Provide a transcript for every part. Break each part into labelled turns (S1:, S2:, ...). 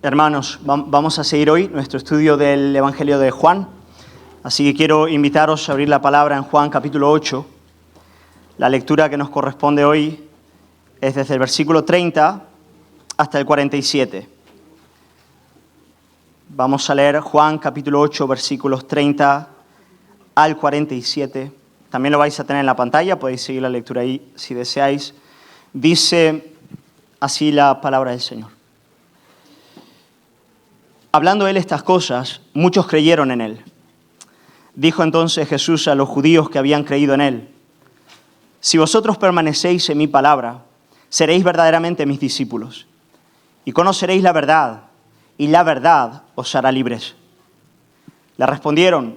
S1: Hermanos, vamos a seguir hoy nuestro estudio del Evangelio de Juan. Así que quiero invitaros a abrir la palabra en Juan capítulo 8. La lectura que nos corresponde hoy es desde el versículo 30 hasta el 47. Vamos a leer Juan capítulo 8, versículos 30 al 47. También lo vais a tener en la pantalla, podéis seguir la lectura ahí si deseáis. Dice así la palabra del Señor. Hablando él estas cosas, muchos creyeron en él. Dijo entonces Jesús a los judíos que habían creído en él: si vosotros permanecéis en mi palabra, seréis verdaderamente mis discípulos, y conoceréis la verdad, y la verdad os hará libres. Le respondieron: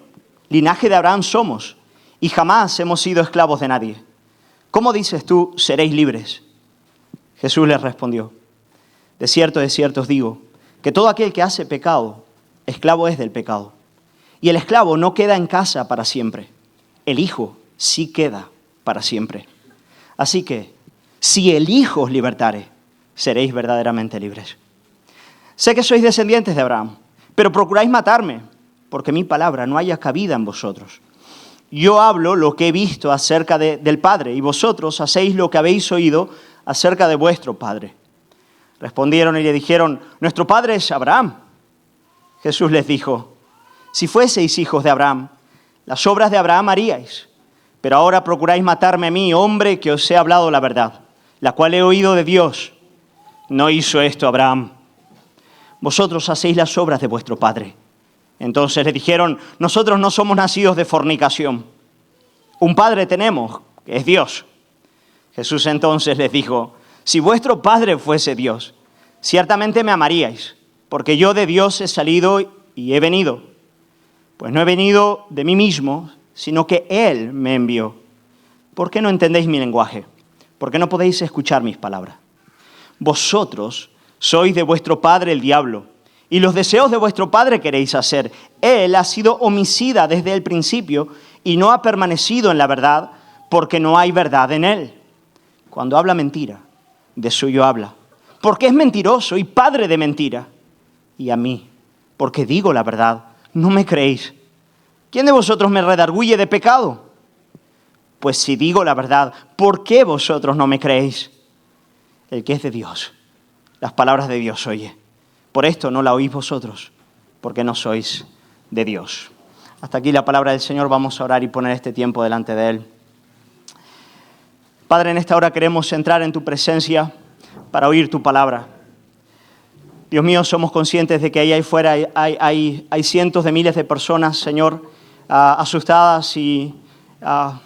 S1: linaje de Abraham somos, y jamás hemos sido esclavos de nadie. ¿Cómo dices tú, seréis libres? Jesús les respondió: de cierto os digo, que todo aquel que hace pecado, esclavo es del pecado. Y el esclavo no queda en casa para siempre. El Hijo sí queda para siempre. Así que, si el Hijo os libertare, seréis verdaderamente libres. Sé que sois descendientes de Abraham, pero procuráis matarme, porque mi palabra no haya cabida en vosotros. Yo hablo lo que he visto acerca del Padre, y vosotros hacéis lo que habéis oído acerca de vuestro padre. Respondieron y le dijeron: nuestro padre es Abraham. Jesús les dijo: si fueseis hijos de Abraham, las obras de Abraham haríais. Pero ahora procuráis matarme a mí, hombre que os he hablado la verdad, la cual he oído de Dios. No hizo esto Abraham. Vosotros hacéis las obras de vuestro padre. Entonces le dijeron: nosotros no somos nacidos de fornicación. Un padre tenemos, que es Dios. Jesús entonces les dijo: si vuestro Padre fuese Dios, ciertamente me amaríais, porque yo de Dios he salido y he venido. Pues no he venido de mí mismo, sino que Él me envió. ¿Por qué no entendéis mi lenguaje? ¿Por qué no podéis escuchar mis palabras? Vosotros sois de vuestro padre el diablo, y los deseos de vuestro padre queréis hacer. Él ha sido homicida desde el principio y no ha permanecido en la verdad, porque no hay verdad en él. Cuando habla mentira, de suyo habla, porque es mentiroso y padre de mentira. Y a mí, porque digo la verdad, no me creéis. ¿Quién de vosotros me redarguye de pecado? Pues si digo la verdad, ¿por qué vosotros no me creéis? El que es de Dios, las palabras de Dios oye. Por esto no la oís vosotros, porque no sois de Dios. Hasta aquí la palabra del Señor. Vamos a orar y poner este tiempo delante de Él. Padre, en esta hora queremos entrar en tu presencia para oír tu palabra. Dios mío, somos conscientes de que ahí afuera hay cientos de miles de personas, Señor, asustadas y,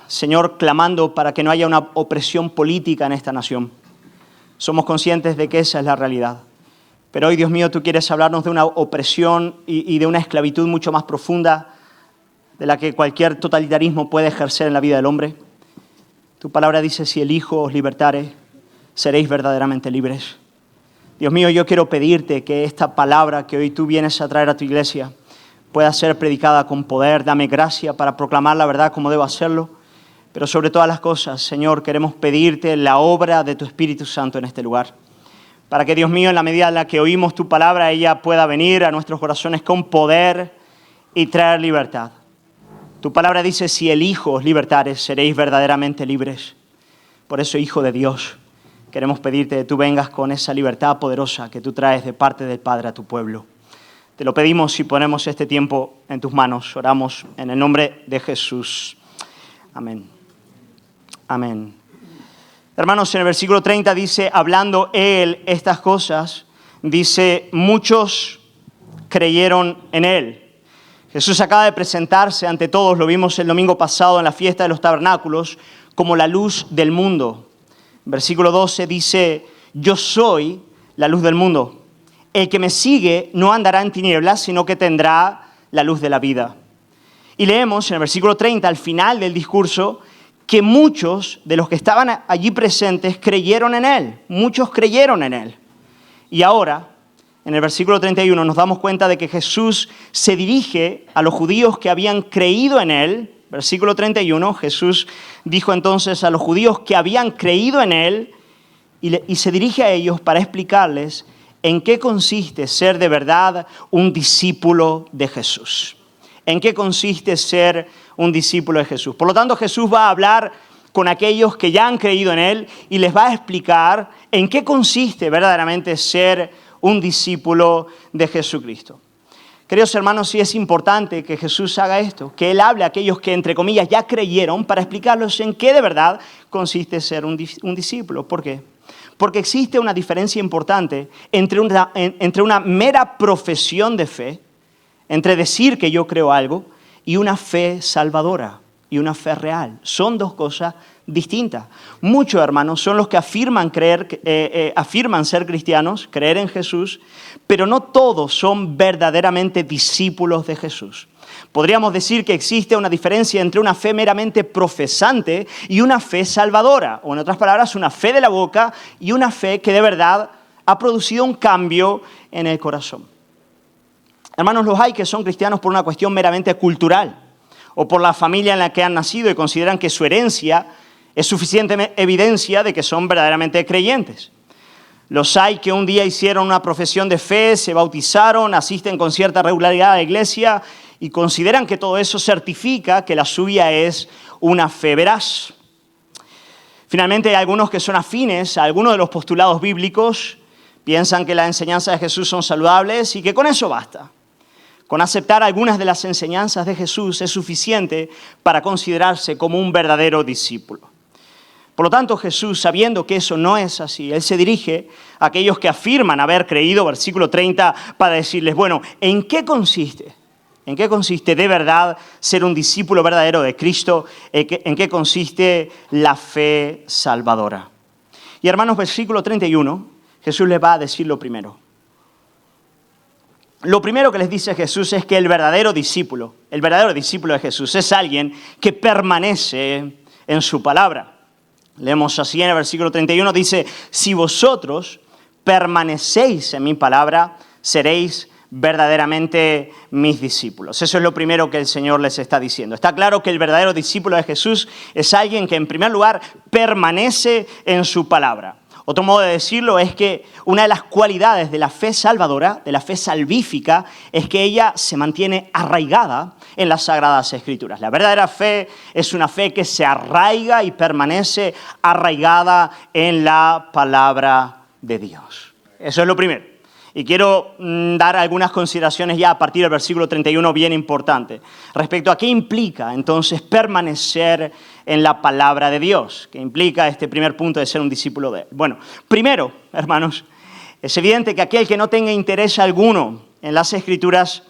S1: Señor, clamando para que no haya una opresión política en esta nación. Somos conscientes de que esa es la realidad. Pero hoy, Dios mío, tú quieres hablarnos de una opresión y de una esclavitud mucho más profunda de la que cualquier totalitarismo puede ejercer en la vida del hombre. Tu palabra dice: si el Hijo os libertare, seréis verdaderamente libres. Dios mío, yo quiero pedirte que esta palabra que hoy tú vienes a traer a tu iglesia pueda ser predicada con poder. Dame gracia para proclamar la verdad como debo hacerlo. Pero sobre todas las cosas, Señor, queremos pedirte la obra de tu Espíritu Santo en este lugar. Para que, Dios mío, en la medida en la que oímos tu palabra, ella pueda venir a nuestros corazones con poder y traer libertad. Tu palabra dice: si el Hijo os libertare, seréis verdaderamente libres. Por eso, Hijo de Dios, queremos pedirte que tú vengas con esa libertad poderosa que tú traes de parte del Padre a tu pueblo. Te lo pedimos y ponemos este tiempo en tus manos. Oramos en el nombre de Jesús. Amén. Amén. Hermanos, en el versículo 30 dice: hablando él estas cosas, dice, muchos creyeron en él. Jesús acaba de presentarse ante todos, lo vimos el domingo pasado en la fiesta de los tabernáculos, como la luz del mundo. Versículo 12 dice: yo soy la luz del mundo. El que me sigue no andará en tinieblas, sino que tendrá la luz de la vida. Y leemos en el versículo 30, al final del discurso, que muchos de los que estaban allí presentes creyeron en él. Muchos creyeron en él. Y ahora, en el versículo 31, nos damos cuenta de que Jesús se dirige a los judíos que habían creído en él. Versículo 31, Jesús dijo entonces a los judíos que habían creído en él y se dirige a ellos para explicarles ¿en qué consiste ser de verdad un discípulo de Jesús? ¿En qué consiste ser un discípulo de Jesús? Por lo tanto, Jesús va a hablar con aquellos que ya han creído en Él y les va a explicar en qué consiste verdaderamente ser un discípulo de Jesucristo. Queridos hermanos, sí es importante que Jesús haga esto, que Él hable a aquellos que, entre comillas, ya creyeron para explicarles en qué de verdad consiste ser un discípulo. ¿Por qué? Porque existe una diferencia importante entre una mera profesión de fe, entre decir que yo creo algo, y una fe salvadora y una fe real. Son dos cosas distintas. Muchos hermanos son los que afirman ser cristianos, creer en Jesús, pero no todos son verdaderamente discípulos de Jesús. Podríamos decir que existe una diferencia entre una fe meramente profesante y una fe salvadora, o en otras palabras, una fe de la boca y una fe que de verdad ha producido un cambio en el corazón. Hermanos, los hay que son cristianos por una cuestión meramente cultural o por la familia en la que han nacido y consideran que su herencia es suficiente evidencia de que son verdaderamente creyentes. Los hay que un día hicieron una profesión de fe, se bautizaron, asisten con cierta regularidad a la iglesia y consideran que todo eso certifica que la suya es una fe veraz. Finalmente, hay algunos que son afines a algunos de los postulados bíblicos, piensan que las enseñanzas de Jesús son saludables y que con eso basta. Con aceptar algunas de las enseñanzas de Jesús es suficiente para considerarse como un verdadero discípulo. Por lo tanto, Jesús, sabiendo que eso no es así, Él se dirige a aquellos que afirman haber creído, versículo 30, para decirles, bueno, ¿en qué consiste? ¿En qué consiste de verdad ser un discípulo verdadero de Cristo? ¿En qué consiste la fe salvadora? Y hermanos, versículo 31, Jesús les va a decir lo primero. Lo primero que les dice Jesús es que el verdadero discípulo de Jesús es alguien que permanece en su palabra. Leemos así en el versículo 31, dice, si vosotros permanecéis en mi palabra, seréis verdaderamente mis discípulos. Eso es lo primero que el Señor les está diciendo. Está claro que el verdadero discípulo de Jesús es alguien que en primer lugar permanece en su palabra. Otro modo de decirlo es que una de las cualidades de la fe salvadora, de la fe salvífica, es que ella se mantiene arraigada en las Sagradas Escrituras. La verdadera fe es una fe que se arraiga y permanece arraigada en la palabra de Dios. Eso es lo primero. Y quiero dar algunas consideraciones ya a partir del versículo 31 bien importantes respecto a qué implica entonces permanecer en la palabra de Dios, qué implica este primer punto de ser un discípulo de Él. Bueno, primero, hermanos, es evidente que aquel que no tenga interés alguno en las Escrituras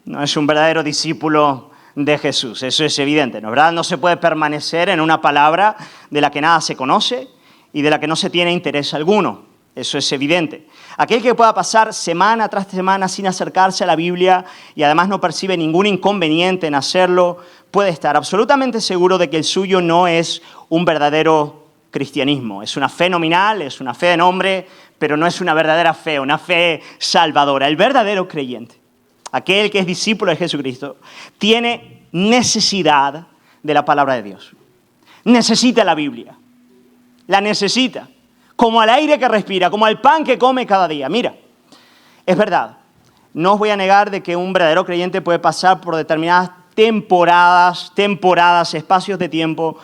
S1: no es un verdadero discípulo de Jesús. Eso es evidente, ¿no? ¿Verdad? No se puede permanecer en una palabra de la que nada se conoce y de la que no se tiene interés alguno. Eso es evidente. Aquel que pueda pasar semana tras semana sin acercarse a la Biblia y además no percibe ningún inconveniente en hacerlo, puede estar absolutamente seguro de que el suyo no es un verdadero cristianismo. Es una fe nominal, es una fe de nombre, pero no es una verdadera fe, una fe salvadora. El verdadero creyente, aquel que es discípulo de Jesucristo, tiene necesidad de la palabra de Dios. Necesita la Biblia. La necesita. Como al aire que respira, como al pan que come cada día. Mira, es verdad, no os voy a negar de que un verdadero creyente puede pasar por determinadas temporadas, espacios de tiempo,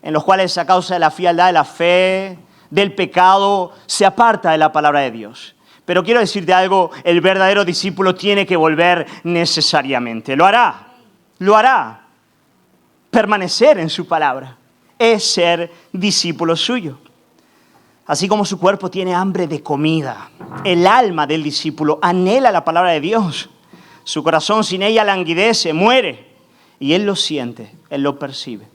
S1: en los cuales a causa de la frialdad de la fe, del pecado, se aparta de la palabra de Dios. Pero quiero decirte algo, el verdadero discípulo tiene que volver necesariamente. Lo hará. Permanecer en su palabra es ser discípulo suyo. Así como su cuerpo tiene hambre de comida, el alma del discípulo anhela la palabra de Dios. Su corazón sin ella languidece, muere. Y él lo siente, él lo percibe.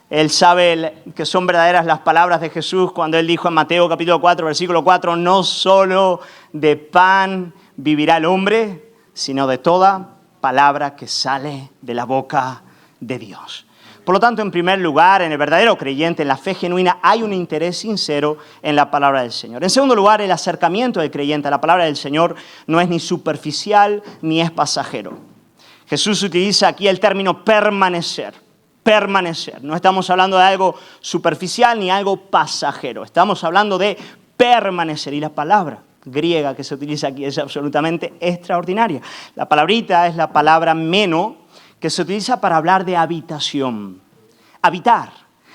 S1: Él sabe que son verdaderas las palabras de Jesús cuando él dijo en Mateo capítulo 4, versículo 4, no solo de pan vivirá el hombre, sino de toda palabra que sale de la boca de Dios. Por lo tanto, en primer lugar, en el verdadero creyente, en la fe genuina, hay un interés sincero en la palabra del Señor. En segundo lugar, el acercamiento del creyente a la palabra del Señor no es ni superficial ni es pasajero. Jesús utiliza aquí el término permanecer. Permanecer. No estamos hablando de algo superficial ni algo pasajero. Estamos hablando de permanecer. Y la palabra griega que se utiliza aquí es absolutamente extraordinaria. La palabrita es la palabra meno, que se utiliza para hablar de habitación. Habitar.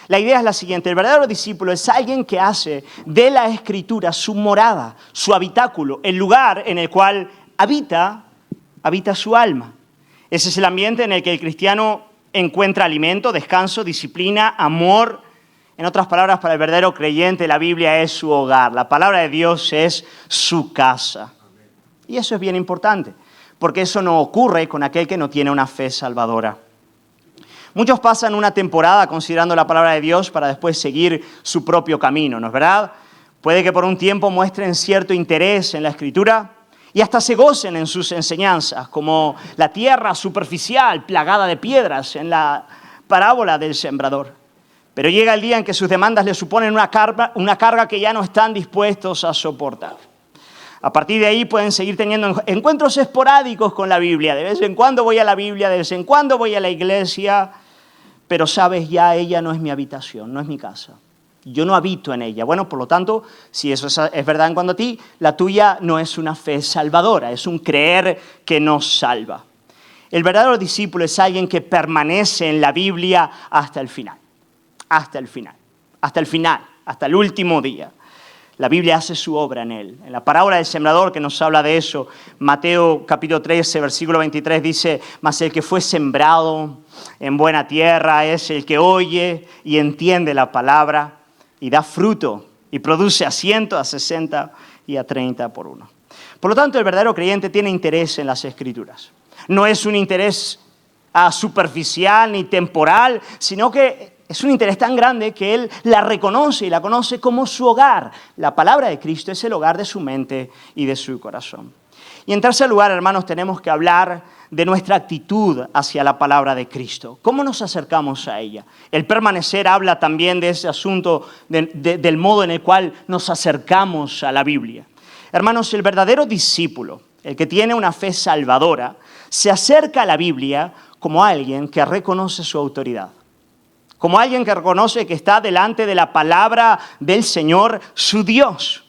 S1: La idea es la siguiente: el verdadero discípulo es alguien que hace de la Escritura su morada, su habitáculo, el lugar en el cual habita su alma. Ese es el ambiente en el que el cristiano encuentra alimento, descanso, disciplina, amor. En otras palabras, para el verdadero creyente, la Biblia es su hogar. La palabra de Dios es su casa. Y eso es bien importante, porque eso no ocurre con aquel que no tiene una fe salvadora. Muchos pasan una temporada considerando la palabra de Dios para después seguir su propio camino, ¿no es verdad? Puede que por un tiempo muestren cierto interés en la Escritura y hasta se gocen en sus enseñanzas, como la tierra superficial plagada de piedras en la parábola del sembrador. Pero llega el día en que sus demandas les suponen una carga que ya no están dispuestos a soportar. A partir de ahí pueden seguir teniendo encuentros esporádicos con la Biblia. De vez en cuando voy a la Biblia, de vez en cuando voy a la iglesia, pero sabes, ya ella no es mi habitación, no es mi casa. Yo no habito en ella. Bueno, por lo tanto, si eso es verdad en cuanto a ti, la tuya no es una fe salvadora, es un creer que nos salva. El verdadero discípulo es alguien que permanece en la Biblia hasta el final. Hasta el final. Hasta el final. Hasta el último día. La Biblia hace su obra en él. En la parábola del sembrador que nos habla de eso, Mateo capítulo 13, versículo 23 dice: mas el que fue sembrado en buena tierra es el que oye y entiende la palabra y da fruto y produce a 100, a 60 y a 30 por uno. Por lo tanto, el verdadero creyente tiene interés en las Escrituras. No es un interés superficial ni temporal, sino que es un interés tan grande que él la reconoce y la conoce como su hogar. La palabra de Cristo es el hogar de su mente y de su corazón. Y en tercer lugar, hermanos, tenemos que hablar de nuestra actitud hacia la palabra de Cristo. ¿Cómo nos acercamos a ella? El permanecer habla también de ese asunto, del modo en el cual nos acercamos a la Biblia. Hermanos, el verdadero discípulo, el que tiene una fe salvadora, se acerca a la Biblia como alguien que reconoce su autoridad. Como alguien que reconoce que está delante de la palabra del Señor, su Dios.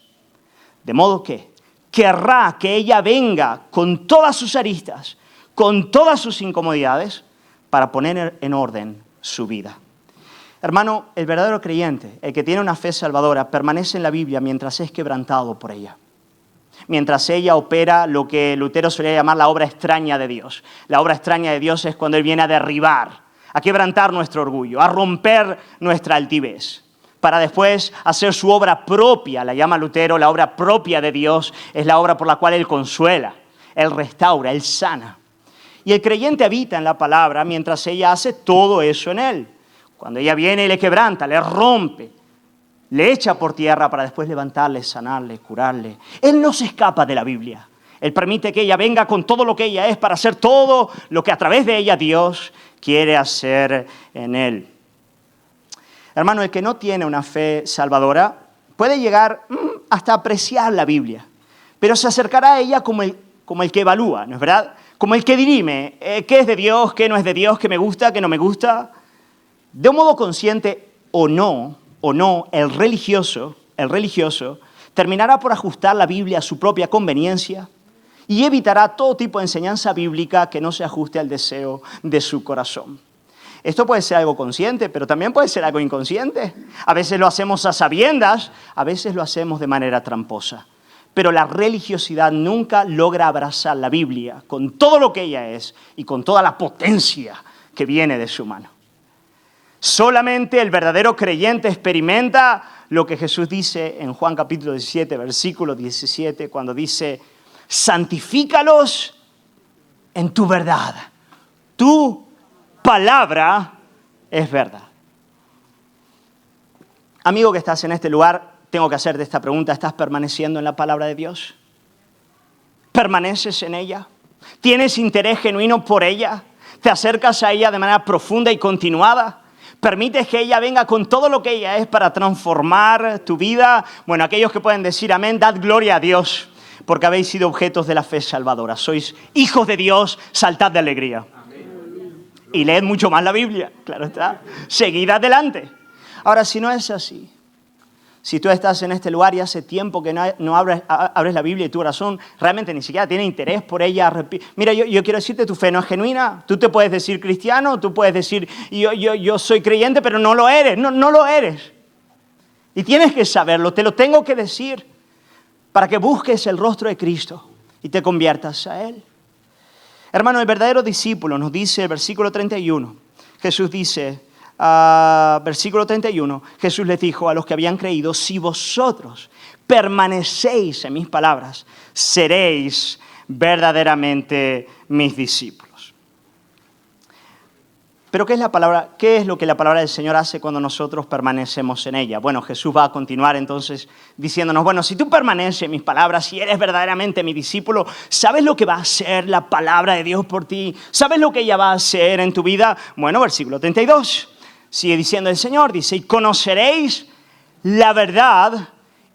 S1: De modo que querrá que ella venga con todas sus aristas, con todas sus incomodidades, para poner en orden su vida. Hermano, el verdadero creyente, el que tiene una fe salvadora, permanece en la Biblia mientras es quebrantado por ella. Mientras ella opera lo que Lutero solía llamar la obra extraña de Dios. La obra extraña de Dios es cuando Él viene a derribar, a quebrantar nuestro orgullo, a romper nuestra altivez, para después hacer su obra propia. La llama Lutero la obra propia de Dios, es la obra por la cual Él consuela, Él restaura, Él sana. Y el creyente habita en la palabra mientras ella hace todo eso en Él. Cuando ella viene y le quebranta, le rompe, le echa por tierra para después levantarle, sanarle, curarle. Él no se escapa de la Biblia. Él permite que ella venga con todo lo que ella es para hacer todo lo que a través de ella Dios quiere hacer en él. Hermano, el que no tiene una fe salvadora puede llegar hasta apreciar la Biblia, pero se acercará a ella como el que evalúa, ¿no es verdad? Como el que dirime qué es de Dios, qué no es de Dios, qué me gusta, qué no me gusta. De un modo consciente o no, el religioso terminará por ajustar la Biblia a su propia conveniencia y evitará todo tipo de enseñanza bíblica que no se ajuste al deseo de su corazón. Esto puede ser algo consciente, pero también puede ser algo inconsciente. A veces lo hacemos a sabiendas, a veces lo hacemos de manera tramposa. Pero la religiosidad nunca logra abrazar la Biblia con todo lo que ella es y con toda la potencia que viene de su mano. Solamente el verdadero creyente experimenta lo que Jesús dice en Juan capítulo 17, versículo 17, cuando dice: santifícalos en tu verdad. Tu palabra es verdad. Amigo que estás en este lugar, tengo que hacerte esta pregunta. ¿Estás permaneciendo en la palabra de Dios? ¿Permaneces en ella? ¿Tienes interés genuino por ella? ¿Te acercas a ella de manera profunda y continuada? ¿Permites que ella venga con todo lo que ella es para transformar tu vida? Bueno, aquellos que pueden decir amén, dad gloria a Dios, porque habéis sido objetos de la fe salvadora. Sois hijos de Dios, saltad de alegría. Amén. Y leed mucho más la Biblia, claro está. Seguid adelante. Ahora, si no es así, Si tú estás en este lugar y hace tiempo que no abres la Biblia y tu corazón realmente ni siquiera tiene interés por ella, mira, yo quiero decirte, tu fe no es genuina. Tú te puedes decir cristiano, tú puedes decir yo soy creyente, pero no lo eres, no lo eres. Y tienes que saberlo, te lo tengo que decir, para que busques el rostro de Cristo y te conviertas a Él. Hermano, el verdadero discípulo, nos dice el versículo 31, Jesús dice... versículo 31, Jesús les dijo a los que habían creído, si vosotros permanecéis en mis palabras, seréis verdaderamente mis discípulos. Pero ¿qué es lo que la palabra del Señor hace cuando nosotros permanecemos en ella? Bueno, Jesús va a continuar entonces diciéndonos, bueno, si tú permaneces en mis palabras, si eres verdaderamente mi discípulo, ¿sabes lo que va a hacer la palabra de Dios por ti? ¿Sabes lo que ella va a hacer en tu vida? Bueno, versículo 32. Sigue diciendo el Señor, dice, y conoceréis la verdad,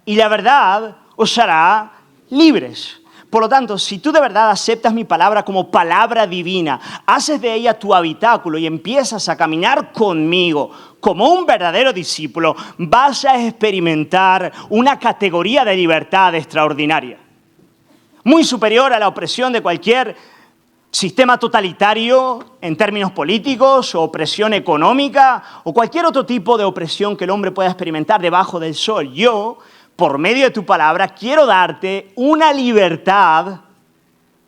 S1: y la verdad os hará libres. Por lo tanto, si tú de verdad aceptas mi palabra como palabra divina, haces de ella tu habitáculo y empiezas a caminar conmigo como un verdadero discípulo, vas a experimentar una categoría de libertad extraordinaria, muy superior a la opresión de cualquier sistema totalitario en términos políticos, o opresión económica, o cualquier otro tipo de opresión que el hombre pueda experimentar debajo del sol. Yo, por medio de tu palabra, quiero darte una libertad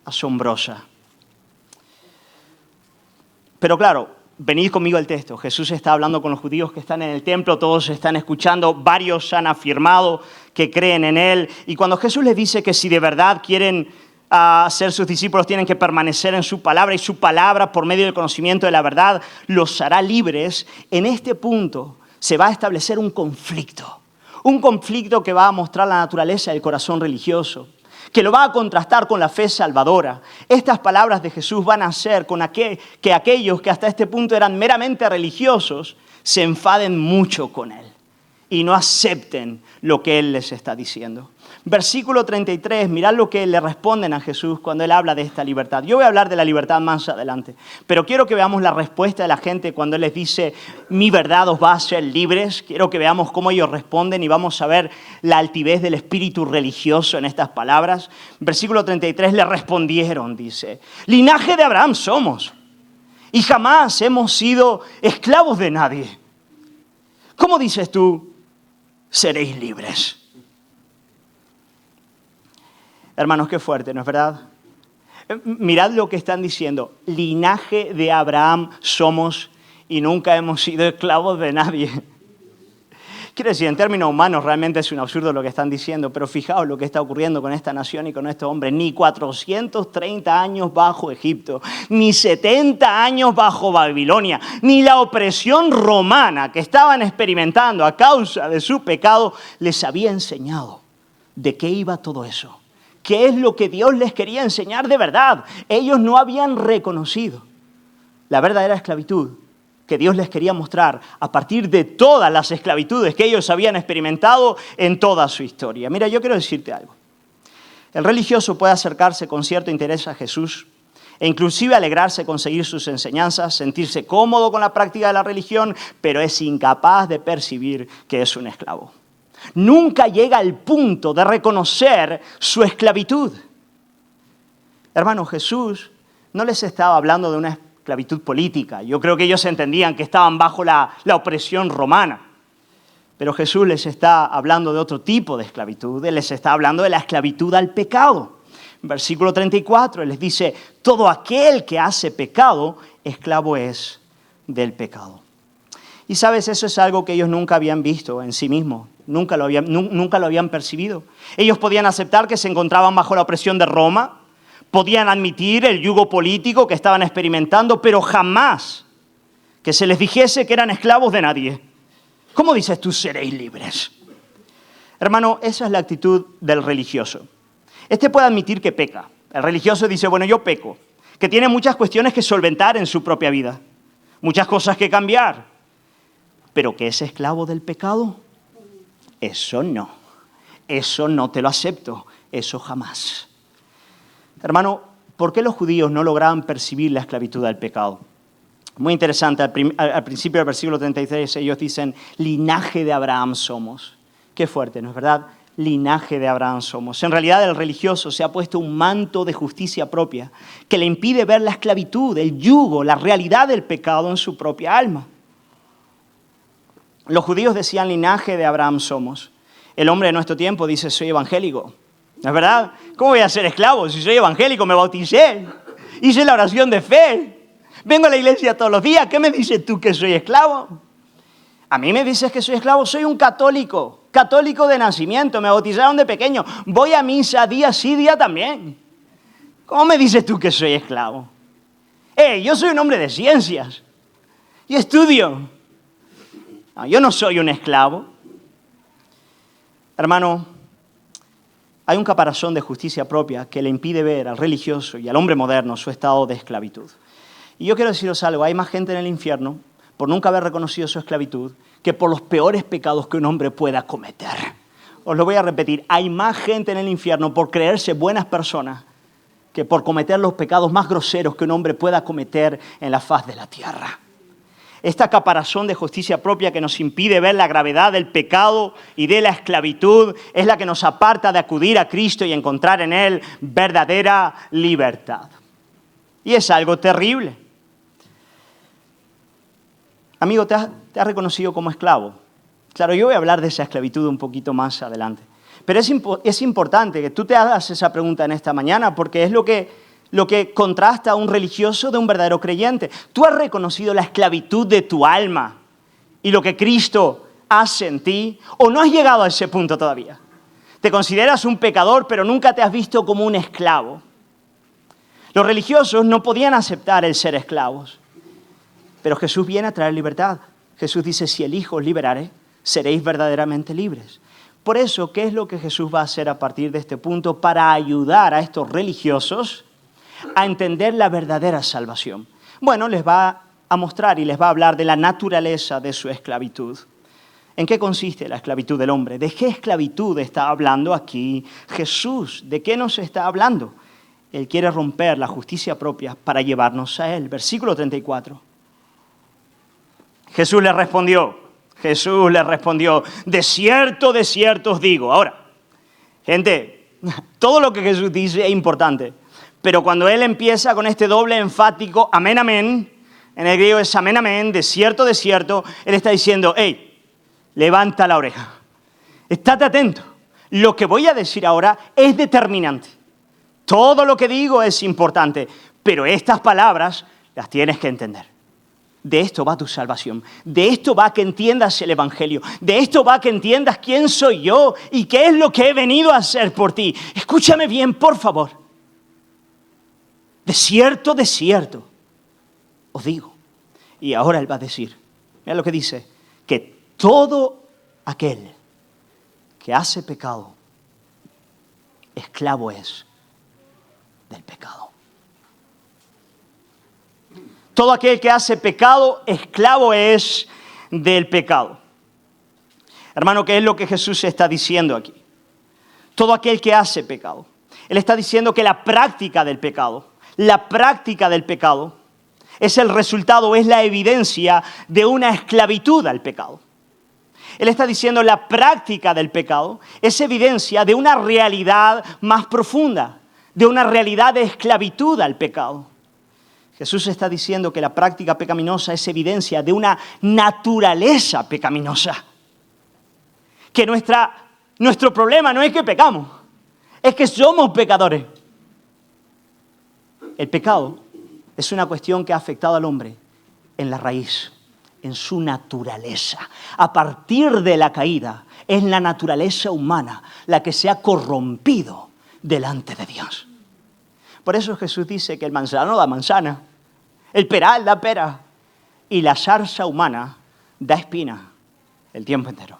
S1: asombrosa. Pero claro, venid conmigo al texto. Jesús está hablando con los judíos que están en el templo, todos están escuchando, varios han afirmado que creen en Él. Y cuando Jesús les dice que si de verdad quieren ser sus discípulos, tienen que permanecer en su palabra, y su palabra, por medio del conocimiento de la verdad, los hará libres, en este punto se va a establecer un conflicto que va a mostrar la naturaleza del corazón religioso, que lo va a contrastar con la fe salvadora. Estas palabras de Jesús van a hacer que aquellos que hasta este punto eran meramente religiosos se enfaden mucho con Él y no acepten lo que Él les está diciendo. Versículo 33, mirad lo que le responden a Jesús cuando Él habla de esta libertad. Yo voy a hablar de la libertad más adelante, pero quiero que veamos la respuesta de la gente cuando Él les dice, mi verdad os va a hacer libres. Quiero que veamos cómo ellos responden y vamos a ver la altivez del espíritu religioso en estas palabras. Versículo 33, le respondieron, dice, linaje de Abraham somos y jamás hemos sido esclavos de nadie. ¿Cómo dices tú, seréis libres? Hermanos, qué fuerte, ¿no es verdad? Mirad lo que están diciendo. Linaje de Abraham somos y nunca hemos sido esclavos de nadie. Quiero decir, en términos humanos realmente es un absurdo lo que están diciendo, pero fijaos lo que está ocurriendo con esta nación y con estos hombres. Ni 430 años bajo Egipto, ni 70 años bajo Babilonia, ni la opresión romana que estaban experimentando a causa de su pecado les había enseñado de qué iba todo eso. ¿Qué es lo que Dios les quería enseñar de verdad? Ellos no habían reconocido la verdadera esclavitud que Dios les quería mostrar a partir de todas las esclavitudes que ellos habían experimentado en toda su historia. Mira, yo quiero decirte algo. El religioso puede acercarse con cierto interés a Jesús e inclusive alegrarse con seguir sus enseñanzas, sentirse cómodo con la práctica de la religión, pero es incapaz de percibir que es un esclavo. Nunca llega al punto de reconocer su esclavitud. Hermano, Jesús no les estaba hablando de una esclavitud política. Yo creo que ellos entendían que estaban bajo la opresión romana. Pero Jesús les está hablando de otro tipo de esclavitud. Él les está hablando de la esclavitud al pecado. En versículo 34, Él les dice, todo aquel que hace pecado, esclavo es del pecado. Y sabes, eso es algo que ellos nunca habían visto en sí mismos. Nunca lo habían percibido. Ellos podían aceptar que se encontraban bajo la opresión de Roma, podían admitir el yugo político que estaban experimentando, pero jamás que se les dijese que eran esclavos de nadie. ¿Cómo dices tú, seréis libres? Hermano, esa es la actitud del religioso. Este puede admitir que peca. El religioso dice, bueno, yo peco, que tiene muchas cuestiones que solventar en su propia vida, muchas cosas que cambiar, pero que es esclavo del pecado. Eso no te lo acepto, eso jamás. Hermano, ¿por qué los judíos no lograban percibir la esclavitud al pecado? Muy interesante, al principio del versículo 33 ellos dicen, linaje de Abraham somos Qué fuerte, ¿no es verdad? Linaje de Abraham somos. En realidad el religioso se ha puesto un manto de justicia propia que le impide ver la esclavitud, el yugo, la realidad del pecado en su propia alma. Los judíos decían linaje de Abraham somos. El hombre de nuestro tiempo dice soy evangélico. ¿No es verdad? ¿Cómo voy a ser esclavo? Si soy evangélico me bauticé, hice la oración de fe, vengo a la iglesia todos los días. ¿Qué me dices tú que soy esclavo? A mí me dices que soy esclavo, soy un católico de nacimiento, me bautizaron de pequeño, voy a misa día sí, día también. ¿Cómo me dices tú que soy esclavo? Yo soy un hombre de ciencias y estudio. No, yo no soy un esclavo. Hermano, hay un caparazón de justicia propia que le impide ver al religioso y al hombre moderno su estado de esclavitud. Y yo quiero deciros algo, hay más gente en el infierno por nunca haber reconocido su esclavitud, que por los peores pecados que un hombre pueda cometer. Os lo voy a repetir, hay más gente en el infierno por creerse buenas personas que por cometer los pecados más groseros que un hombre pueda cometer en la faz de la tierra. Esta caparazón de justicia propia que nos impide ver la gravedad del pecado y de la esclavitud es la que nos aparta de acudir a Cristo y encontrar en Él verdadera libertad. Y es algo terrible. Amigo, ¿te has reconocido como esclavo? Claro, yo voy a hablar de esa esclavitud un poquito más adelante. Pero es importante que tú te hagas esa pregunta en esta mañana porque es lo que contrasta a un religioso de un verdadero creyente. ¿Tú has reconocido la esclavitud de tu alma y lo que Cristo hace en ti? ¿O no has llegado a ese punto todavía? Te consideras un pecador, pero nunca te has visto como un esclavo. Los religiosos no podían aceptar el ser esclavos. Pero Jesús viene a traer libertad. Jesús dice, si el Hijo os liberare, seréis verdaderamente libres. Por eso, ¿qué es lo que Jesús va a hacer a partir de este punto para ayudar a estos religiosos a entender la verdadera salvación? Bueno, les va a mostrar y les va a hablar de la naturaleza de su esclavitud. ¿En qué consiste la esclavitud del hombre? ¿De qué esclavitud está hablando aquí Jesús? ¿De qué nos está hablando? Él quiere romper la justicia propia para llevarnos a Él. Versículo 34. Jesús le respondió, de cierto os digo. Ahora, gente, todo lo que Jesús dice es importante, pero cuando Él empieza con este doble enfático, amén, amén, en el griego es amén, amén, de cierto, Él está diciendo, hey, levanta la oreja, estate atento, lo que voy a decir ahora es determinante. Todo lo que digo es importante, pero estas palabras las tienes que entender. De esto va tu salvación, de esto va que entiendas el Evangelio, de esto va que entiendas quién soy yo y qué es lo que he venido a hacer por ti. Escúchame bien, por favor. De cierto os digo. Y ahora Él va a decir, mira lo que dice, que todo aquel que hace pecado, esclavo es del pecado. Todo aquel que hace pecado, esclavo es del pecado. Hermano, ¿qué es lo que Jesús está diciendo aquí? Todo aquel que hace pecado. Él está diciendo que la práctica del pecado es el resultado, es la evidencia de una esclavitud al pecado. Él está diciendo la práctica del pecado es evidencia de una realidad más profunda, de una realidad de esclavitud al pecado. Jesús está diciendo que la práctica pecaminosa es evidencia de una naturaleza pecaminosa. Que nuestro problema no es que pecamos, es que somos pecadores. El pecado es una cuestión que ha afectado al hombre en la raíz, en su naturaleza. A partir de la caída, es la naturaleza humana la que se ha corrompido delante de Dios. Por eso Jesús dice que el manzano da manzana, el peral da pera y la zarza humana da espina el tiempo entero.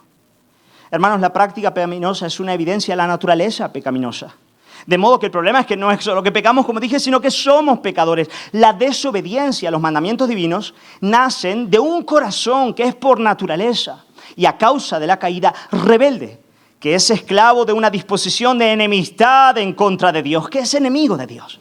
S1: Hermanos, la práctica pecaminosa es una evidencia de la naturaleza pecaminosa. De modo que el problema es que no es solo que pecamos, como dije, sino que somos pecadores. La desobediencia a los mandamientos divinos nacen de un corazón que es por naturaleza y a causa de la caída rebelde, que es esclavo de una disposición de enemistad en contra de Dios, que es enemigo de Dios.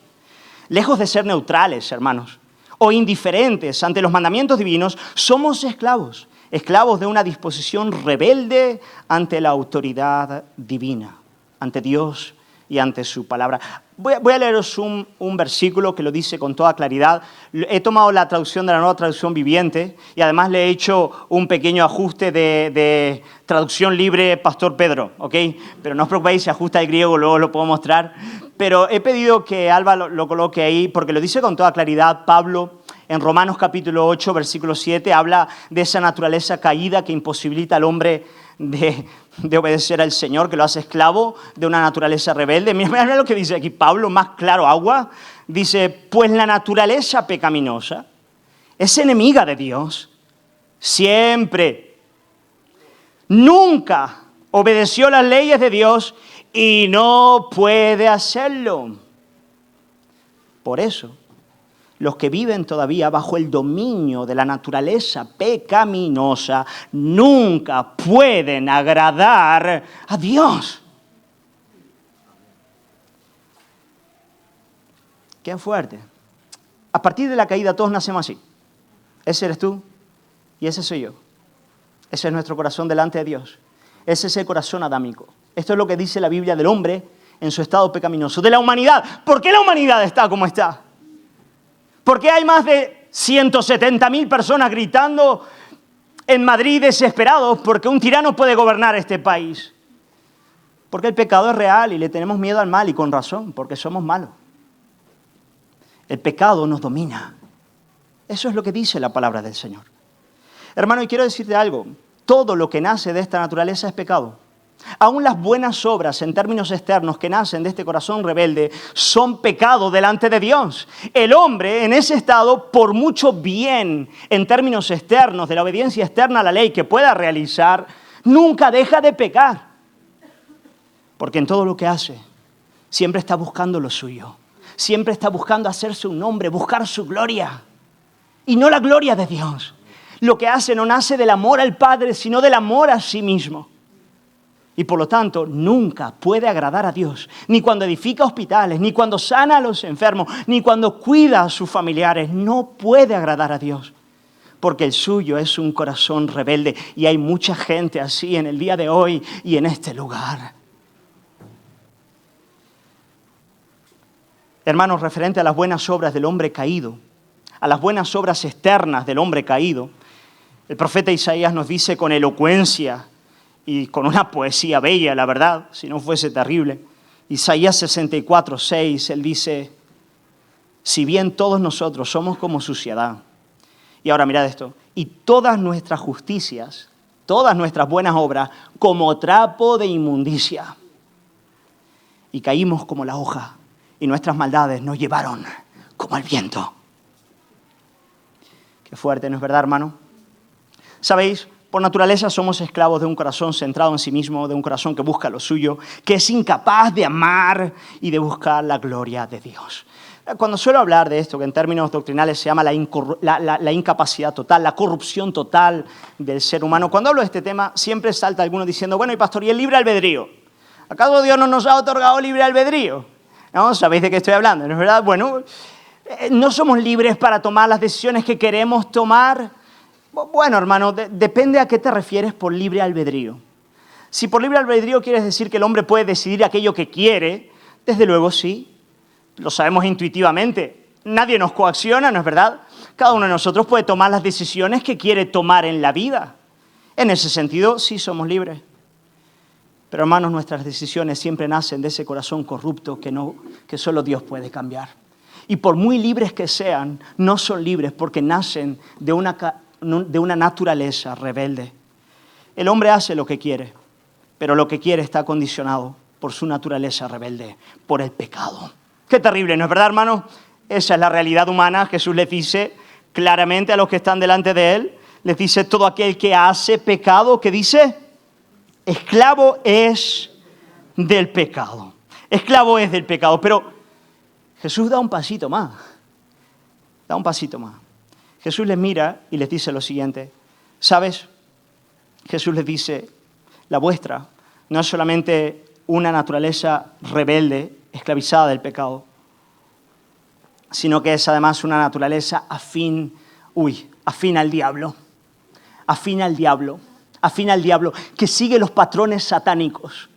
S1: Lejos de ser neutrales, hermanos, o indiferentes ante los mandamientos divinos, somos esclavos esclavos de una disposición rebelde ante la autoridad divina, ante Dios y ante su palabra. Voy a leeros un versículo que lo dice con toda claridad. He tomado la traducción de la Nueva Traducción Viviente y además le he hecho un pequeño ajuste de traducción libre Pastor Pedro, ¿ok? Pero no os preocupéis, se ajusta al griego, luego lo puedo mostrar. Pero he pedido que Alba lo coloque ahí porque lo dice con toda claridad. Pablo, en Romanos capítulo 8, versículo 7, habla de esa naturaleza caída que imposibilita al hombre de obedecer al Señor, que lo hace esclavo de una naturaleza rebelde. Mira lo que dice aquí Pablo, más claro agua. Dice, pues la naturaleza pecaminosa es enemiga de Dios. Siempre, nunca obedeció las leyes de Dios y no puede hacerlo. Por eso, los que viven todavía bajo el dominio de la naturaleza pecaminosa nunca pueden agradar a Dios. Qué fuerte. A partir de la caída todos nacemos así. Ese eres tú y ese soy yo. Ese es nuestro corazón delante de Dios. Ese es el corazón adámico. Esto es lo que dice la Biblia del hombre en su estado pecaminoso. De la humanidad. ¿Por qué la humanidad está como está? ¿Por qué hay más de 170.000 personas gritando en Madrid desesperados porque un tirano puede gobernar este país? Porque el pecado es real y le tenemos miedo al mal y con razón, porque somos malos. El pecado nos domina. Eso es lo que dice la palabra del Señor. Hermano, y quiero decirte algo. Todo lo que nace de esta naturaleza es pecado. Aún las buenas obras en términos externos que nacen de este corazón rebelde son pecado delante de Dios. El hombre en ese estado, por mucho bien en términos externos, de la obediencia externa a la ley que pueda realizar, nunca deja de pecar. Porque en todo lo que hace, siempre está buscando lo suyo. Siempre está buscando hacerse un nombre, buscar su gloria. Y no la gloria de Dios. Lo que hace no nace del amor al Padre, sino del amor a sí mismo. Y por lo tanto, nunca puede agradar a Dios, ni cuando edifica hospitales, ni cuando sana a los enfermos, ni cuando cuida a sus familiares. No puede agradar a Dios, porque el suyo es un corazón rebelde. Y hay mucha gente así en el día de hoy y en este lugar. Hermanos, referente a las buenas obras del hombre caído, a las buenas obras externas del hombre caído, el profeta Isaías nos dice con elocuencia y con una poesía bella, la verdad, si no fuese terrible. Isaías 64, 6, él dice, si bien todos nosotros somos como suciedad. Y ahora mirad esto, y todas nuestras justicias, todas nuestras buenas obras, como trapo de inmundicia. Y caímos como la hoja, y nuestras maldades nos llevaron como el viento. Qué fuerte, ¿no es verdad, hermano? ¿Sabéis? Por naturaleza somos esclavos de un corazón centrado en sí mismo, de un corazón que busca lo suyo, que es incapaz de amar y de buscar la gloria de Dios. Cuando suelo hablar de esto, que en términos doctrinales se llama la incapacidad total, la corrupción total del ser humano, cuando hablo de este tema siempre salta alguno diciendo, bueno, y pastor, ¿y el libre albedrío? ¿Acaso Dios no nos ha otorgado libre albedrío? ¿No? ¿Sabéis de qué estoy hablando? ¿No es verdad? Bueno, no somos libres para tomar las decisiones que queremos tomar. Bueno, hermano, depende a qué te refieres por libre albedrío. Si por libre albedrío quieres decir que el hombre puede decidir aquello que quiere, desde luego sí, lo sabemos intuitivamente. Nadie nos coacciona, ¿no es verdad? Cada uno de nosotros puede tomar las decisiones que quiere tomar en la vida. En ese sentido, sí somos libres. Pero, hermanos, nuestras decisiones siempre nacen de ese corazón corrupto que solo Dios puede cambiar. Y por muy libres que sean, no son libres porque nacen de una naturaleza rebelde. El hombre hace lo que quiere, pero lo que quiere está condicionado por su naturaleza rebelde, por el pecado. Qué terrible, ¿no es verdad, hermano? Esa es la realidad humana. Jesús les dice claramente a los que están delante de él, les dice, todo aquel que hace pecado, ¿qué dice? Esclavo es del pecado. Esclavo es del pecado. Pero Jesús da un pasito más. Da un pasito más. Jesús les mira y les dice lo siguiente. ¿Sabes? Jesús les dice, la vuestra no es solamente una naturaleza rebelde, esclavizada del pecado, sino que es además una naturaleza afín al diablo, afín al diablo, que sigue los patrones satánicos,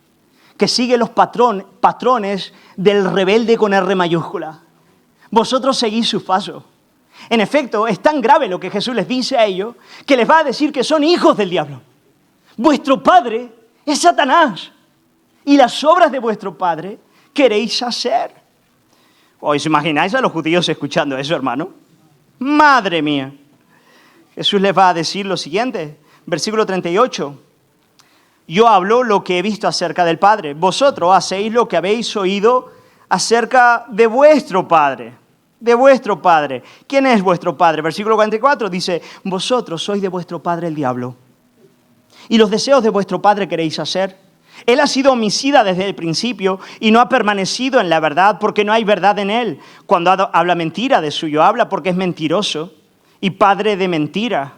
S1: que sigue los patrones del rebelde con R mayúscula. Vosotros seguís sus pasos. En efecto, es tan grave lo que Jesús les dice a ellos, que les va a decir que son hijos del diablo. Vuestro padre es Satanás, y las obras de vuestro padre queréis hacer. ¿Os imagináis a los judíos escuchando eso, hermano? ¡Madre mía! Jesús les va a decir lo siguiente, versículo 38. Yo hablo lo que he visto acerca del Padre. Vosotros hacéis lo que habéis oído acerca de vuestro Padre. De vuestro Padre. ¿Quién es vuestro Padre? Versículo 44 dice, vosotros sois de vuestro padre el diablo. Y los deseos de vuestro padre queréis hacer. Él ha sido homicida desde el principio y no ha permanecido en la verdad porque no hay verdad en él. Cuando habla mentira, de suyo habla porque es mentiroso y padre de mentira.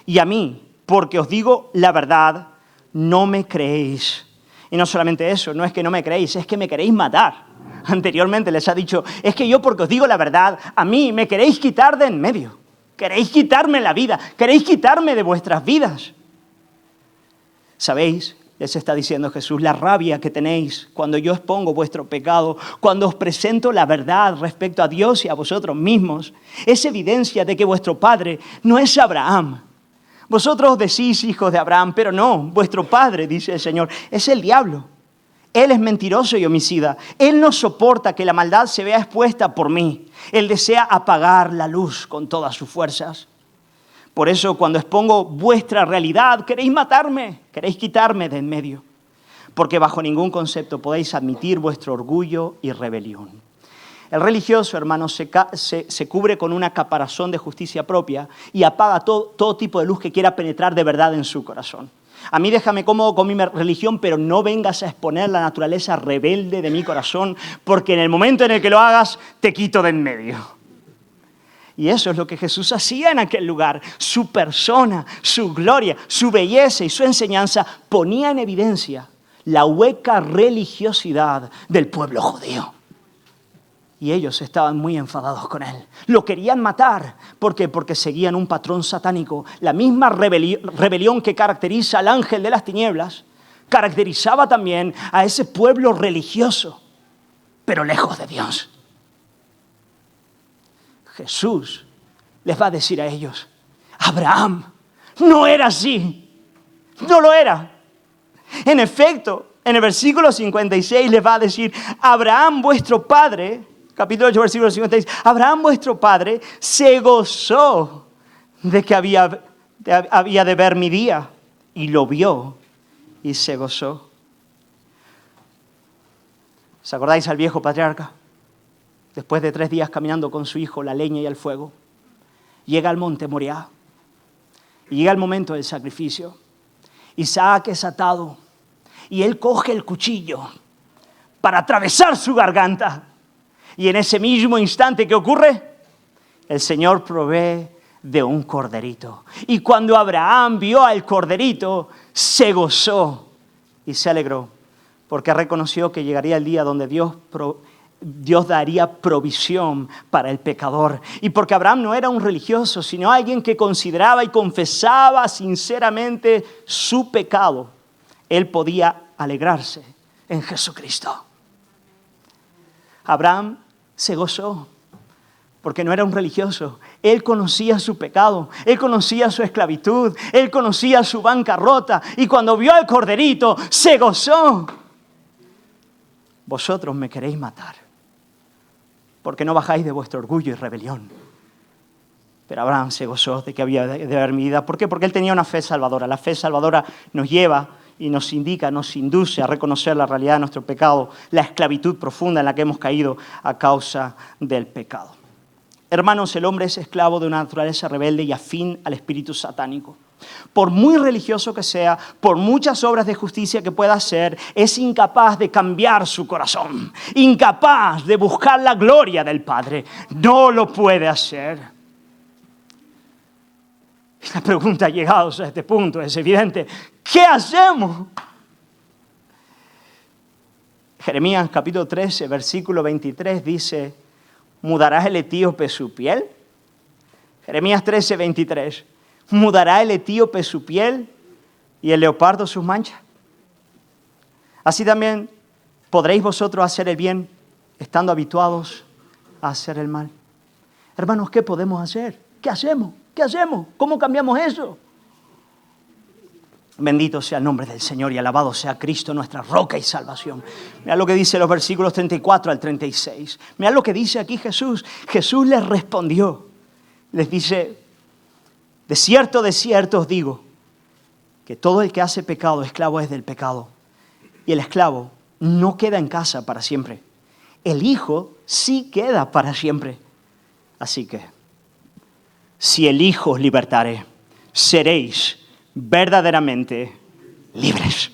S1: Y a mí, porque os digo la verdad, no me creéis. Y no solamente eso, no es que no me creéis, es que me queréis matar. Anteriormente les ha dicho, es que yo porque os digo la verdad, a mí me queréis quitar de en medio. Queréis quitarme la vida, queréis quitarme de vuestras vidas. ¿Sabéis? Les está diciendo Jesús, la rabia que tenéis cuando yo expongo vuestro pecado, cuando os presento la verdad respecto a Dios y a vosotros mismos, es evidencia de que vuestro padre no es Abraham. Vosotros decís hijos de Abraham, pero no, vuestro padre, dice el Señor, es el diablo. Él es mentiroso y homicida. Él no soporta que la maldad se vea expuesta por mí. Él desea apagar la luz con todas sus fuerzas. Por eso, cuando expongo vuestra realidad, queréis matarme, queréis quitarme de en medio. Porque bajo ningún concepto podéis admitir vuestro orgullo y rebelión. El religioso, hermanos, se cubre con una caparazón de justicia propia y apaga todo tipo de luz que quiera penetrar de verdad en su corazón. A mí déjame cómodo con mi religión, pero no vengas a exponer la naturaleza rebelde de mi corazón, porque en el momento en el que lo hagas, te quito de en medio. Y eso es lo que Jesús hacía en aquel lugar. Su persona, su gloria, su belleza y su enseñanza ponía en evidencia la hueca religiosidad del pueblo judío. Y ellos estaban muy enfadados con él. Lo querían matar. ¿Por qué? Porque seguían un patrón satánico. La misma rebelión que caracteriza al ángel de las tinieblas, caracterizaba también a ese pueblo religioso, pero lejos de Dios. Jesús les va a decir a ellos, Abraham no era así. No lo era. En efecto, en el versículo 56 les va a decir, Abraham vuestro padre, capítulo 8, versículo 56, Abraham vuestro padre se gozó de que había de ver mi día y lo vio y se gozó. ¿Os acordáis al viejo patriarca? Después de 3 días caminando con su hijo, la leña y el fuego, llega al monte Moriah y llega el momento del sacrificio. Isaac es atado y él coge el cuchillo para atravesar su garganta. Y en ese mismo instante, ¿qué ocurre? El Señor provee de un corderito. Y cuando Abraham vio al corderito, se gozó y se alegró, porque reconoció que llegaría el día donde Dios daría provisión para el pecador. Y porque Abraham no era un religioso, sino alguien que consideraba y confesaba sinceramente su pecado, él podía alegrarse en Jesucristo. Abraham se gozó porque no era un religioso. Él conocía su pecado, él conocía su esclavitud, él conocía su bancarrota, y cuando vio al corderito se gozó. Vosotros me queréis matar porque no bajáis de vuestro orgullo y rebelión. Pero Abraham se gozó de que había de haber mi vida. ¿Por qué? Porque él tenía una fe salvadora. La fe salvadora nos lleva y nos indica, nos induce a reconocer la realidad de nuestro pecado, la esclavitud profunda en la que hemos caído a causa del pecado. Hermanos, el hombre es esclavo de una naturaleza rebelde y afín al espíritu satánico. Por muy religioso que sea, por muchas obras de justicia que pueda hacer, es incapaz de cambiar su corazón, incapaz de buscar la gloria del Padre. No lo puede hacer. La pregunta, llegados a este punto, es evidente. ¿Qué hacemos? Jeremías capítulo 13, versículo 23 dice, ¿mudarás el etíope su piel? Jeremías 13, 23. ¿Mudará el etíope su piel y el leopardo sus manchas? Así también podréis vosotros hacer el bien estando habituados a hacer el mal. Hermanos, ¿qué podemos hacer? ¿Qué hacemos? ¿Qué hacemos? ¿Cómo cambiamos eso? Bendito sea el nombre del Señor y alabado sea Cristo, nuestra roca y salvación. Mira lo que dice los versículos 34 al 36. Mira lo que dice aquí Jesús. Jesús les respondió. Les dice, de cierto os digo, que todo el que hace pecado, esclavo es del pecado. Y el esclavo no queda en casa para siempre. El Hijo sí queda para siempre. Así que, si el Hijo os libertare, seréis verdaderamente libres.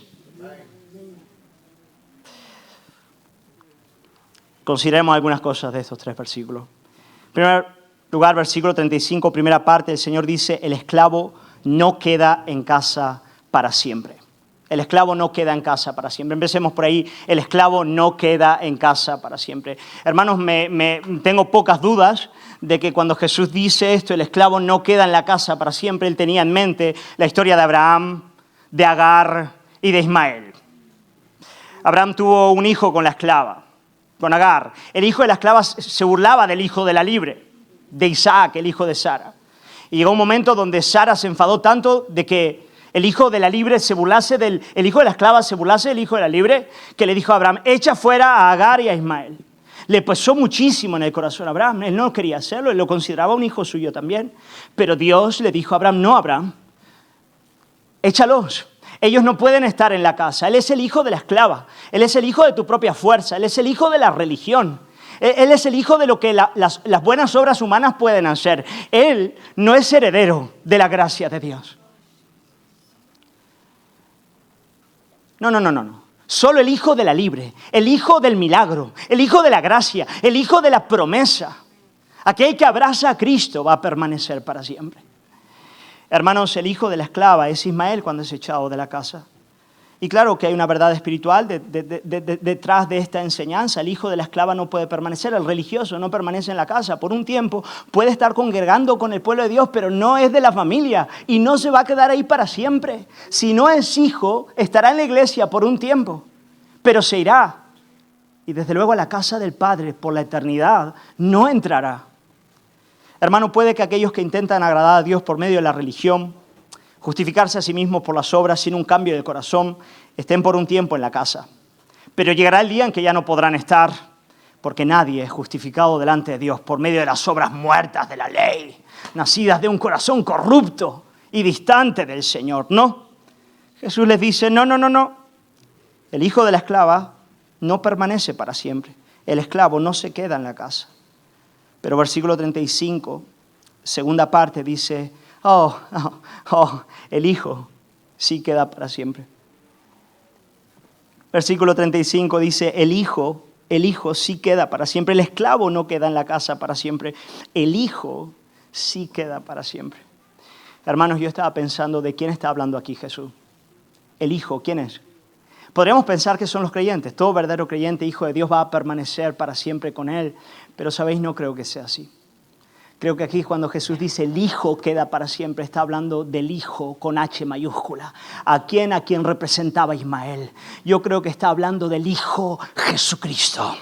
S1: Consideremos algunas cosas de estos 3 versículos. En primer lugar, versículo 35, primera parte, el Señor dice, el esclavo no queda en casa para siempre. El esclavo no queda en casa para siempre. Empecemos por ahí. El esclavo no queda en casa para siempre. Hermanos, tengo pocas dudas de que cuando Jesús dice esto, el esclavo no queda en la casa para siempre, Él tenía en mente la historia de Abraham, de Agar y de Ismael. Abraham tuvo un hijo con la esclava, con Agar. El hijo de la esclava se burlaba del hijo de la libre, de Isaac, el hijo de Sara. Y llegó un momento donde Sara se enfadó tanto de que el hijo de la libre el hijo de la esclava se burlase del hijo de la libre, que le dijo a Abraham, echa fuera a Agar y a Ismael. Le pesó muchísimo en el corazón a Abraham. Él no quería hacerlo, él lo consideraba un hijo suyo también. Pero Dios le dijo a Abraham, no, Abraham, échalos. Ellos no pueden estar en la casa. Él es el hijo de la esclava. Él es el hijo de tu propia fuerza. Él es el hijo de la religión. Él es el hijo de lo que las buenas obras humanas pueden hacer. Él no es heredero de la gracia de Dios. No. Solo el hijo de la libre, el hijo del milagro, el hijo de la gracia, el hijo de la promesa. Aquel que abraza a Cristo va a permanecer para siempre. Hermanos, el hijo de la esclava es Ismael cuando es echado de la casa. Y claro que hay una verdad espiritual detrás de esta enseñanza. El hijo de la esclava no puede permanecer, el religioso no permanece en la casa. Por un tiempo puede estar congregando con el pueblo de Dios, pero no es de la familia y no se va a quedar ahí para siempre. Si no es hijo, estará en la iglesia por un tiempo, pero se irá. Y desde luego a la casa del Padre por la eternidad no entrará. Hermano, puede que aquellos que intentan agradar a Dios por medio de la religión, justificarse a sí mismos por las obras sin un cambio de corazón, estén por un tiempo en la casa. Pero llegará el día en que ya no podrán estar, porque nadie es justificado delante de Dios por medio de las obras muertas de la ley, nacidas de un corazón corrupto y distante del Señor. No. Jesús les dice, no. El hijo de la esclava no permanece para siempre. El esclavo no se queda en la casa. Pero versículo 35, segunda parte, dice, el hijo sí queda para siempre. Versículo 35 dice, el hijo sí queda para siempre. El esclavo no queda en la casa para siempre. El hijo sí queda para siempre. Hermanos, yo estaba pensando, ¿de quién está hablando aquí Jesús? El hijo, ¿quién es? Podríamos pensar que son los creyentes. Todo verdadero creyente, hijo de Dios, va a permanecer para siempre con Él. Pero, ¿sabéis? No creo que sea así. Creo que aquí cuando Jesús dice el Hijo queda para siempre, está hablando del Hijo con H mayúscula. ¿A quién representaba Ismael? Yo creo que está hablando del Hijo Jesucristo,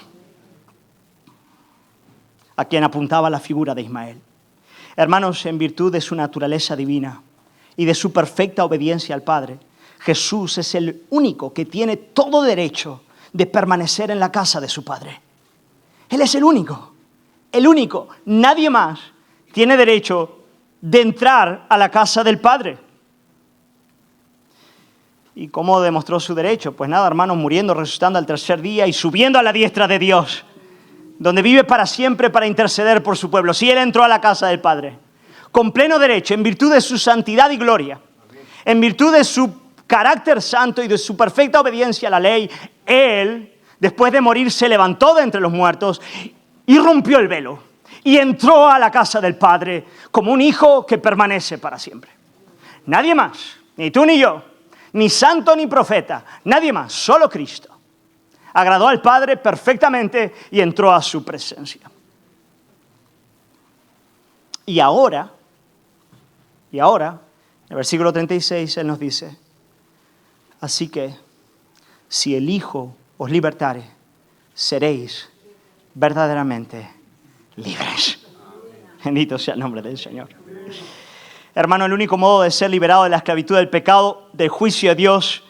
S1: a quien apuntaba la figura de Ismael. Hermanos, en virtud de su naturaleza divina y de su perfecta obediencia al Padre, Jesús es el único que tiene todo derecho de permanecer en la casa de su Padre. Él es el único. Nadie más tiene derecho de entrar a la casa del Padre. ¿Y cómo demostró su derecho? Pues nada, hermanos, muriendo, resucitando al tercer día y subiendo a la diestra de Dios, donde vive para siempre para interceder por su pueblo. Sí, Él entró a la casa del Padre, con pleno derecho, en virtud de su santidad y gloria, en virtud de su carácter santo y de su perfecta obediencia a la ley. Él, después de morir, se levantó de entre los muertos y rompió el velo y entró a la casa del Padre como un hijo que permanece para siempre. Nadie más, ni tú ni yo, ni santo ni profeta, nadie más, solo Cristo. Agradó al Padre perfectamente y entró a su presencia. Y ahora Y ahora, en el versículo 36, Él nos dice, así que si el Hijo os libertare, seréis verdaderamente libres. Bendito sea el nombre del Señor. Hermano, el único modo de ser liberado de la esclavitud del pecado, del juicio de Dios,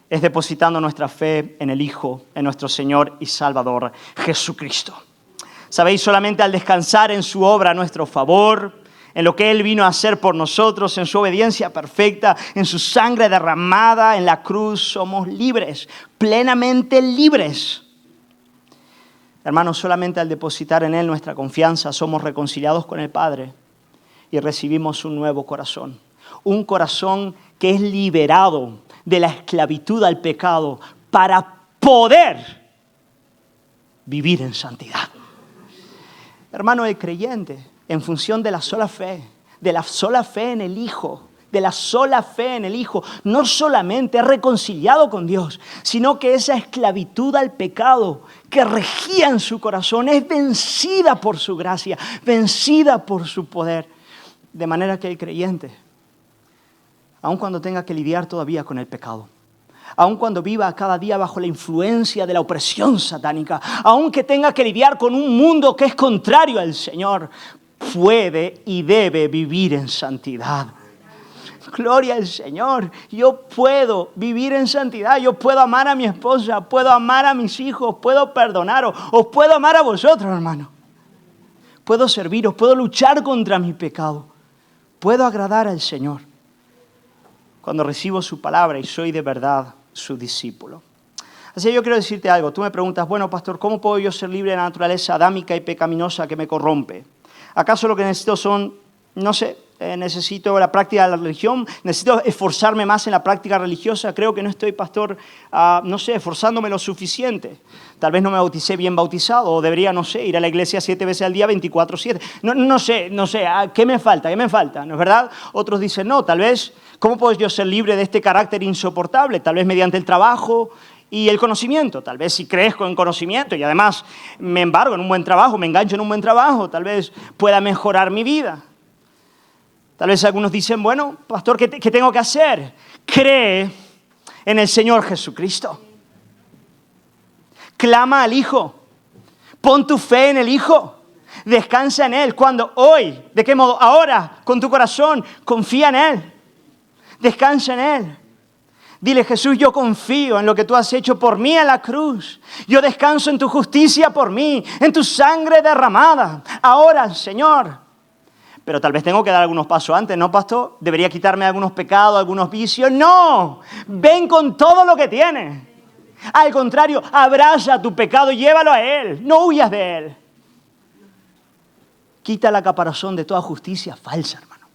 S1: es depositando nuestra fe en el Hijo, en nuestro Señor y Salvador, Jesucristo. Sabéis, solamente al descansar en su obra a nuestro favor, en lo que Él vino a hacer por nosotros, en su obediencia perfecta, en su sangre derramada en la cruz, somos libres, plenamente libres. Hermanos, solamente al depositar en Él nuestra confianza, somos reconciliados con el Padre y recibimos un nuevo corazón. Un corazón que es liberado de la esclavitud al pecado para poder vivir en santidad. Hermano, el creyente, en función de la sola fe en el Hijo, de la sola fe en el Hijo, no solamente es reconciliado con Dios, sino que esa esclavitud al pecado que regía en su corazón es vencida por su gracia, vencida por su poder. De manera que el creyente, aun cuando tenga que lidiar todavía con el pecado, aun cuando viva cada día bajo la influencia de la opresión satánica, aun que tenga que lidiar con un mundo que es contrario al Señor, puede y debe vivir en santidad. Gloria al Señor. Yo puedo vivir en santidad. Yo puedo amar a mi esposa, puedo amar a mis hijos, puedo perdonaros, os puedo amar a vosotros, hermano. Puedo serviros, puedo luchar contra mi pecado. Puedo agradar al Señor cuando recibo su palabra y soy de verdad su discípulo. Así que yo quiero decirte algo. Tú me preguntas, bueno, pastor, ¿cómo puedo yo ser libre de la naturaleza adámica y pecaminosa que me corrompe? ¿Acaso lo que necesito son, no sé, necesito la práctica de la religión? ¿Necesito esforzarme más en la práctica religiosa? Creo que no estoy, pastor, no sé, esforzándome lo suficiente. Tal vez no me bauticé bien bautizado o debería, no sé, ir a la iglesia 7 veces al día, 24/7. No sé, ¿qué me falta? ¿Qué me falta? ¿No es verdad? Otros dicen, no, tal vez, ¿cómo puedo yo ser libre de este carácter insoportable? Tal vez mediante el trabajo y el conocimiento. Tal vez si crezco en conocimiento y además me embargo en un buen trabajo, me engancho en un buen trabajo, tal vez pueda mejorar mi vida. Tal vez algunos dicen, bueno, pastor, ¿qué tengo que hacer? Cree en el Señor Jesucristo. Clama al Hijo. Pon tu fe en el Hijo. Descansa en Él. ¿Cuándo? Hoy. ¿De qué modo? Ahora, con tu corazón. Confía en Él. Descansa en Él. Dile, Jesús, yo confío en lo que tú has hecho por mí en la cruz. Yo descanso en tu justicia por mí, en tu sangre derramada. Ahora, Señor. Pero tal vez tengo que dar algunos pasos antes, ¿no, pastor? ¿Debería quitarme algunos pecados, algunos vicios? ¡No! Ven con todo lo que tienes. Al contrario, abraza tu pecado y llévalo a Él. No huyas de Él. Quita la caparazón de toda justicia falsa, hermano.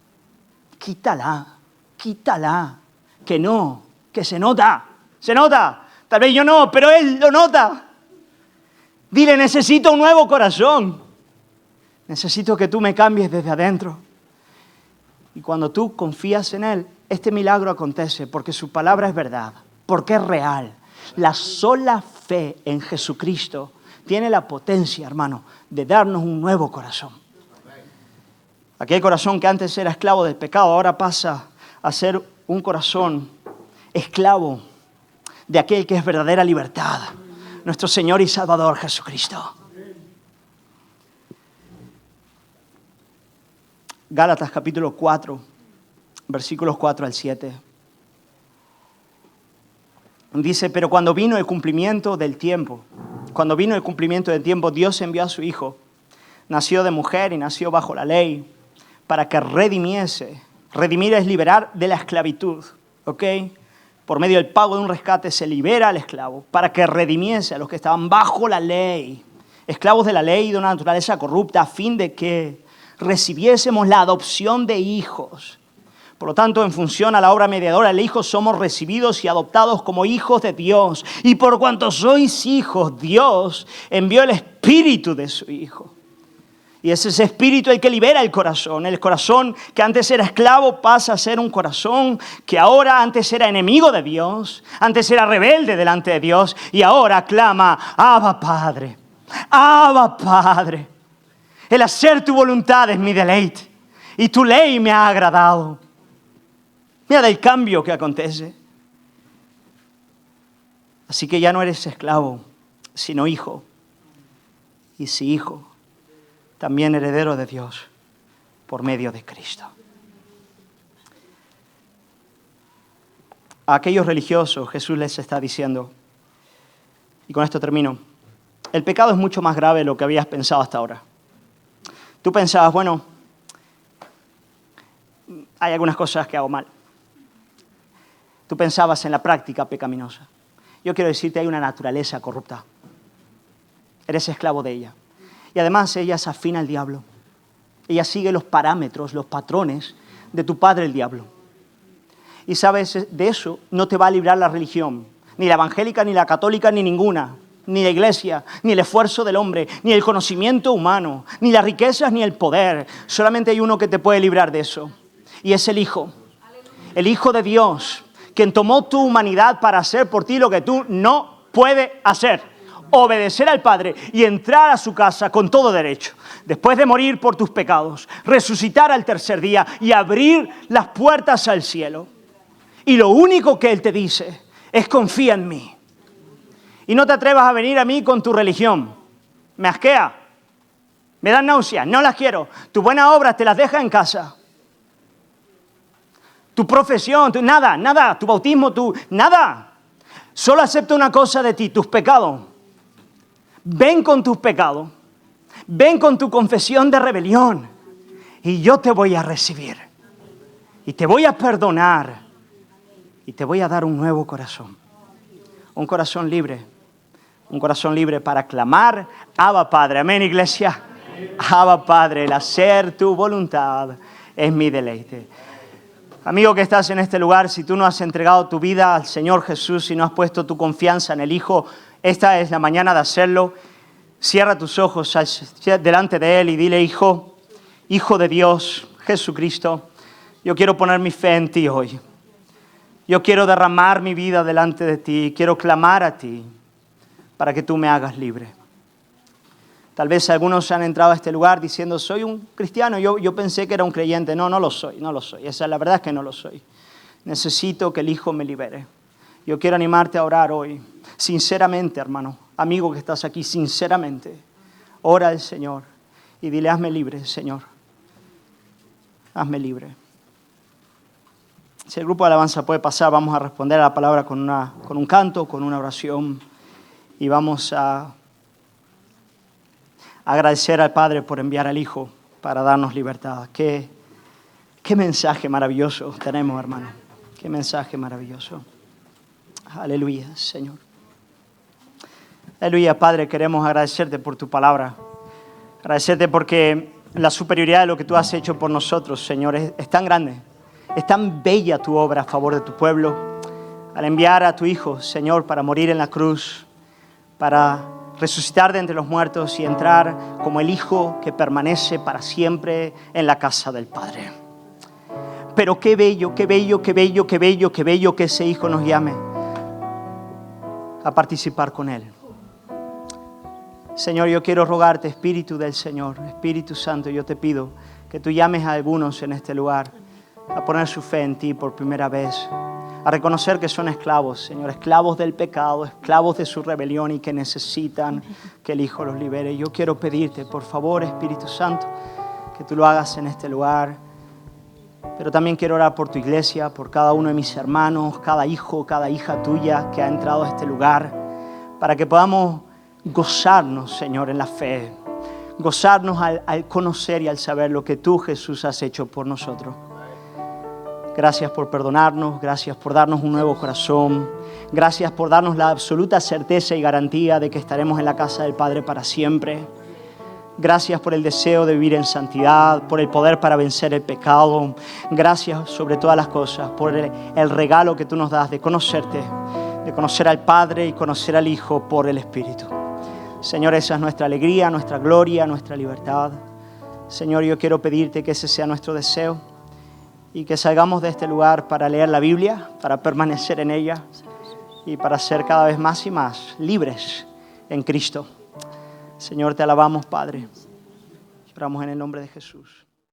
S1: Quítala. Que no, que se nota. Tal vez yo no, pero Él lo nota. Dile, necesito un nuevo corazón. Necesito que tú me cambies desde adentro. Y cuando tú confías en Él, este milagro acontece porque su palabra es verdad, porque es real. La sola fe en Jesucristo tiene la potencia, hermano, de darnos un nuevo corazón. Aquel corazón que antes era esclavo del pecado, ahora pasa a ser un corazón esclavo de aquel que es verdadera libertad, nuestro Señor y Salvador Jesucristo. Gálatas capítulo 4, versículos 4 al 7. Dice, pero cuando vino el cumplimiento del tiempo, Dios envió a su Hijo. Nació de mujer y nació bajo la ley para que redimiese. Redimir es liberar de la esclavitud, ¿ok? Por medio del pago de un rescate se libera al esclavo para que redimiese a los que estaban bajo la ley, esclavos de la ley y de una naturaleza corrupta, a fin de que recibiésemos la adopción de hijos. Por lo tanto, en función a la obra mediadora del Hijo, somos recibidos y adoptados como hijos de Dios. Y por cuanto sois hijos, Dios envió el Espíritu de su Hijo. Y es ese Espíritu el que libera el corazón. El corazón que antes era esclavo pasa a ser un corazón que ahora antes era enemigo de Dios. Antes era rebelde delante de Dios. Y ahora clama, Abba Padre, Abba Padre. El hacer tu voluntad es mi deleite. Y tu ley me ha agradado. Mira del cambio que acontece. Así que ya no eres esclavo, sino hijo. Y si hijo, también heredero de Dios por medio de Cristo. A aquellos religiosos Jesús les está diciendo, y con esto termino, el pecado es mucho más grave de lo que habías pensado hasta ahora. Tú pensabas, bueno, hay algunas cosas que hago mal. Tú pensabas en la práctica pecaminosa. Yo quiero decirte, hay una naturaleza corrupta. Eres esclavo de ella. Y además ella se afina al diablo. Ella sigue los parámetros, los patrones de tu padre el diablo. Y sabes, de eso no te va a librar la religión. Ni la evangélica, ni la católica, ni ninguna. Ni la iglesia, ni el esfuerzo del hombre, ni el conocimiento humano, ni las riquezas, ni el poder. Solamente hay uno que te puede librar de eso. Y es el Hijo. El Hijo de Dios, quien tomó tu humanidad para hacer por ti lo que tú no puedes hacer. Obedecer al Padre y entrar a su casa con todo derecho. Después de morir por tus pecados, resucitar al tercer día y abrir las puertas al cielo. Y lo único que Él te dice es confía en mí. Y no te atrevas a venir a mí con tu religión. Me asquea. Me dan náuseas. No las quiero. Tus buenas obras te las dejas en casa. Tu profesión, nada. Tu bautismo, nada. Solo acepto una cosa de ti, tus pecados. Ven con tus pecados. Ven con tu confesión de rebelión. Y yo te voy a recibir. Y te voy a perdonar. Y te voy a dar un nuevo corazón. Un corazón libre. Un corazón libre para clamar, Abba Padre. Amén, iglesia. Abba Padre, el hacer tu voluntad es mi deleite. Amigo que estás en este lugar, si tú no has entregado tu vida al Señor Jesús, si no has puesto tu confianza en el Hijo, esta es la mañana de hacerlo. Cierra tus ojos delante de Él y dile, Hijo de Dios, Jesucristo, yo quiero poner mi fe en ti hoy. Yo quiero derramar mi vida delante de ti, quiero clamar a ti para que tú me hagas libre. Tal vez algunos han entrado a este lugar diciendo, soy un cristiano, yo pensé que era un creyente. No lo soy. La verdad es que no lo soy. Necesito que el Hijo me libere. Yo quiero animarte a orar hoy. Sinceramente, hermano, amigo que estás aquí, sinceramente, ora al Señor y dile, hazme libre, Señor. Hazme libre. Si el grupo de alabanza puede pasar, vamos a responder a la palabra con un canto, con una oración. Y vamos a agradecer al Padre por enviar al Hijo para darnos libertad. Qué mensaje maravilloso tenemos, hermano. Qué mensaje maravilloso. Aleluya, Señor. Aleluya, Padre, queremos agradecerte por tu palabra. Agradecerte porque la superioridad de lo que tú has hecho por nosotros, Señor, es tan grande. Es tan bella tu obra a favor de tu pueblo. Al enviar a tu Hijo, Señor, para morir en la cruz, para resucitar de entre los muertos y entrar como el Hijo que permanece para siempre en la casa del Padre. Pero qué bello que ese Hijo nos llame a participar con Él. Señor, yo quiero rogarte, Espíritu del Señor, Espíritu Santo, yo te pido que tú llames a algunos en este lugar a poner su fe en ti por primera vez, a reconocer que son esclavos, Señor, esclavos del pecado, esclavos de su rebelión y que necesitan que el Hijo los libere. Yo quiero pedirte, por favor, Espíritu Santo, que tú lo hagas en este lugar. Pero también quiero orar por tu iglesia, por cada uno de mis hermanos, cada hijo, cada hija tuya que ha entrado a este lugar, para que podamos gozarnos, Señor, en la fe, gozarnos al conocer y al saber lo que tú, Jesús, has hecho por nosotros. Gracias por perdonarnos, gracias por darnos un nuevo corazón, gracias por darnos la absoluta certeza y garantía de que estaremos en la casa del Padre para siempre. Gracias por el deseo de vivir en santidad, por el poder para vencer el pecado. Gracias sobre todas las cosas por el regalo que tú nos das de conocerte, de conocer al Padre y conocer al Hijo por el Espíritu. Señor, esa es nuestra alegría, nuestra gloria, nuestra libertad. Señor, yo quiero pedirte que ese sea nuestro deseo y que salgamos de este lugar para leer la Biblia, para permanecer en ella y para ser cada vez más y más libres en Cristo. Señor, te alabamos, Padre. Oramos en el nombre de Jesús.